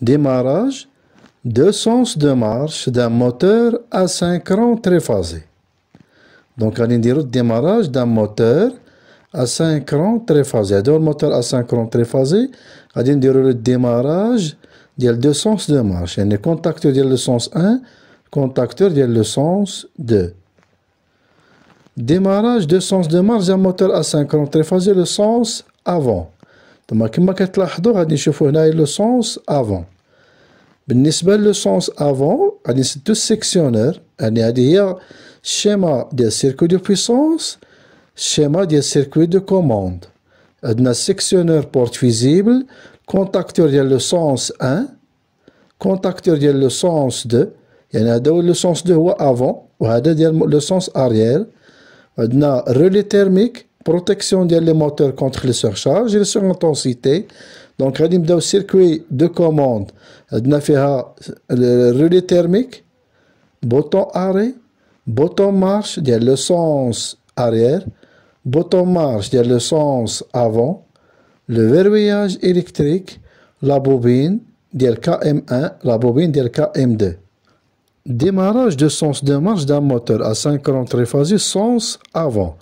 Démarrage de sens de marche d'un moteur asynchrone triphasé. Donc, on va dire le démarrage d'un moteur asynchrone triphasé. Dans le moteur asynchrone triphasé, on va dire le démarrage des deux sens de marche. Il y a le contacteur de le sens 1, contacteur de le sens 2. Démarrage de sens de marche d'un moteur asynchrone triphasé, le sens avant. Donc, كما كتلاحظوا غادي نشوفوا هنايا le sens avant. بالنسبة للسونس افون غادي نسدو السيكسيونور، يعني هادي هي الشيما ديال السيركوي دو بويسونس، الشيما ديال السيركوي دو كوموند. عندنا السيكسيونور بورت فيزيبل، كونتاكتور ديال لو سونس 1، كونتاكتور ديال لو سونس 2، يعني هذا هو لو سونس 2 هو افون، وهذا ديال لو سونس اريير. عندنا رولي تيرميك، بروتيكسيون ديال لي موتور كونتر لي سورشارج لي سور انتونسيتي. دونك غادي نبداو السيركوي دو كوموند، عندنا فيها الرولي تيرميك، بوطون اري، بوطون مارش ديال لو سونس اريير، بوطون مارش ديال لو سونس افون، لو فيروياج الكتريك، لا بوبين ديال كا ام 1، لا بوبين ديال كا ام 2. Démarrage de sens de marche d'un moteur asynchrone triphasé sens avant.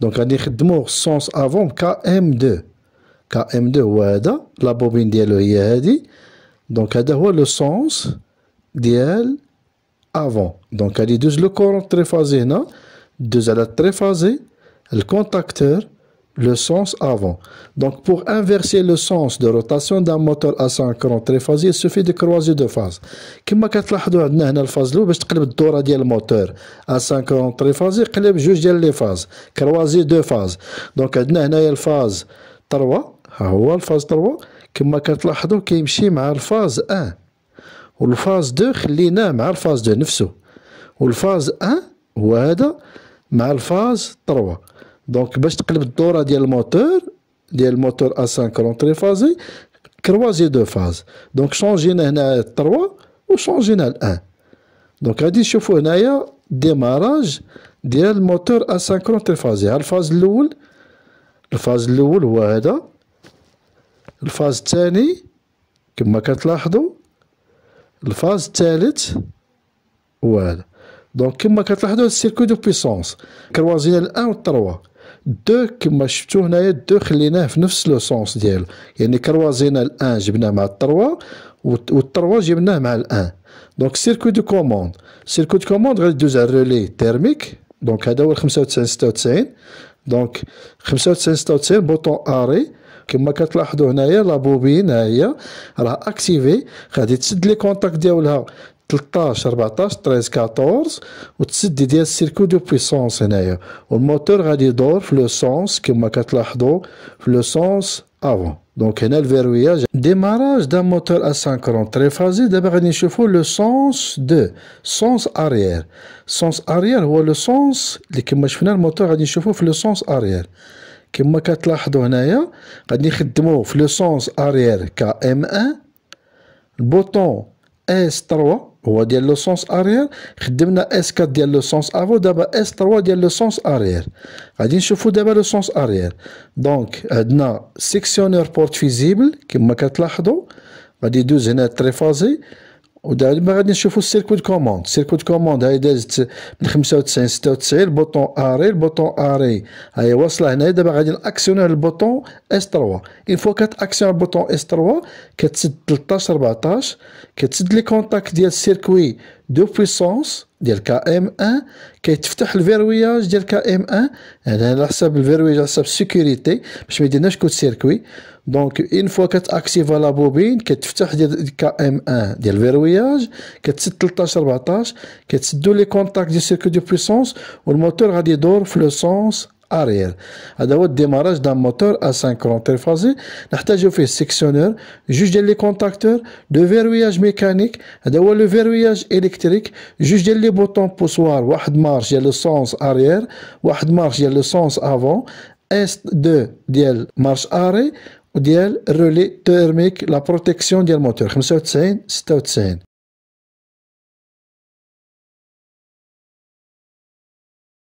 Donc غادي نخدمو sens avant KM2. KM2 هو هذا، لا بوبين ديالو هي هادي. دونك هذا هو لو سونس ديال افون. دونك غادي يدوز لو كورون تريفازي هنا، دوز على التريفازي، الكونتاكتور، le sens avant. Donc pour inverser le sens de rotation d'un moteur asynchrone triphasé, il suffit de croiser deux phases. كما كتلاحظوا عندنا هنا الفاز الاول باش تقلب الدوره ديال الموتور اسانكرون تريفازي، قلب جوج ديال لي فاز، كروازي دو فاز. دونك عندنا هنايا الفاز 3، ها هو الفاز 3 كما كتلاحظوا كيمشي مع الفاز 1، والفاز 2 خليناه مع الفاز 2 نفسه، والفاز 1 هو هذا مع الفاز 3. دونك باش تقلب الدوره ديال الموتور اسانكرون تريفازي، كروازي دو فاز. دونك شونجينا هنا 3 وشونجينا 1. دونك غادي نشوفو هنايا ديماراج ديال الموتور اسانكرون تريفازي. ها الفاز الاول هو هذا، الفاز الثاني كما كتلاحظوا، الفاز الثالث هو هذا. دونك كما كتلاحظوا السيركوي دو بويسونس كروازينا الان و 3 2 كما شفتو هنايا، 2 خليناه في نفس لو سونس ديالو، يعني كروازينا الان جبناه مع 3 و 3 جبناه مع الان. دونك سيركوي دو كوموند، سيركوي دو كوموند غادي دوز على الرولي تيرميك. دونك هذا هو 95 96. دونك 95 96 بوطون اري كما كتلاحظوا هنايا، لا بوبين ها هي راه اكتيفي، غادي تسد لي كونتاكت ديالها 13 14 13 14 وتسد ديال السيركوي دو بويسونس هنايا، والموتور غادي يدور في لو سونس كما كتلاحظوا في لو سونس افون. دونك هنا الفيروياج ديماراج دان موتور اسانكرون تريفازي. دابا غادي نشوفوا لو سونس 2، سونس اريير. سونس اريير هو لو سونس اللي كما شفنا الموتور غادي نشوفوه في لو سونس اريير. كما كتلاحظوا هنايا غادي نخدموا في لو سونس اريير كا ام 1، البوطون اس 3 هو ديال لو سونس اريير، خدمنا اس 4 ديال لو سونس افو، دابا اس 3 ديال لو سونس اريير. غادي نشوفو دابا لو سونس اريير. دونك عندنا سيكسيونور بورت فيزيبل كما كتلاحظوا، غادي يدوز هنا تريفازي، ودابا غادي نشوفو السيركوي دو كوموند. السيركوي دو كوموند هاي دازت من 95 96، البوطون اري، البوطون اري هاي واصله هنايا. دابا غادي ناكسيوني البوطون اس 3. اون فوا كتاكسيون البوطون اس 3 كتسد 13 14، كتسد لي كونتاكت ديال السيركوي دو بويسونس ديال كا ام 1، كيتفتح الفيروياج ديال كا ام 1، يعني على حساب الفيروياج على حساب السيكوريتي باش ما يديرناش كود سيركوي. دونك اون فوا كتاكتيفا لا بوبين كتفتح ديال كا ام 1 ديال الفيروياج، كتسد 13 14، كتسدو لي كونتاكت ديال السيركوي دو بويسونس، والموتور غادي يدور في لو سونس اريير. هذا هو الديماراج دان موتور اسانكرون تريفازي. نحتاجو فيه سيكسيونور، جوج ديال لي كونتاكتور، دو فيروياج ميكانيك، هذا هو لو فيروياج الكتريك، جوج ديال لي بوطون بوسوار، واحد مارش ديال لو سونس اريير، واحد مارش ديال لو سونس افون، اس 2 ديال مارش اري، وديال الرولي تيرميك لا بروتيكسيون ديال الموتور 95 96.